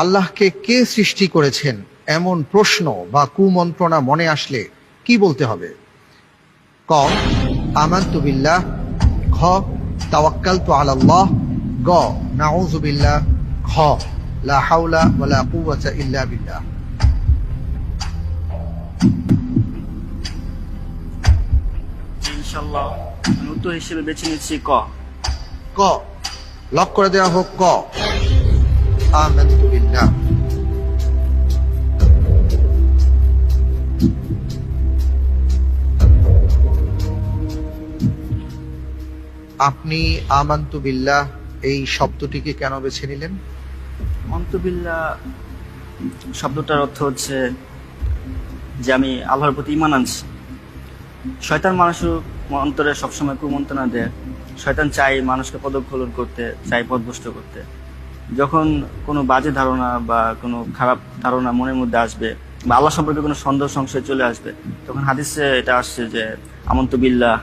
আল্লাহকে কে সৃষ্টি করেছেন এমন প্রশ্ন বা কুমন্ত্রণা মনে আসলে কি বলতে হবে? ক, আমানতু বিল্লাহ। খ, তাওয়াক্কালতু আলাল্লাহ। গ, নাউযু বিল্লাহ। খ, লা হাওলা ওয়ালা কুওয়াতা ইল্লা বিল্লাহ। ইনশাআল্লাহ আমি উত্তর হিসেবে বেছে নিচ্ছি ক। ক, লক করে দেওয়া হোক। ক, আমানতু বিল্লাহ। আপনি আমানতু বিল্লাহ এই শব্দটিকে কেন বেছে নিলেন? মন্তবিল্লাহ শব্দটার অর্থ হচ্ছে যে আমি আল্লাহর প্রতি ঈমান আনছি। শয়তান মানুষের অন্তরে সবসময় কুমন্ত্রণা দেয়। শয়তান চাই মানুষকে পদক্ষেলন করতে, চাই পথভ্রষ্ট করতে। যখন কোনো বাজে ধারণা বা কোনো খারাপ ধারণা মনের মধ্যে আসবে বা আল্লাহ সম্পর্কে কোনো সন্দেহ সংশয় চলে আসবে, তখন হাদিসে এটা আসছে যে আমন্তু বিল্লাহ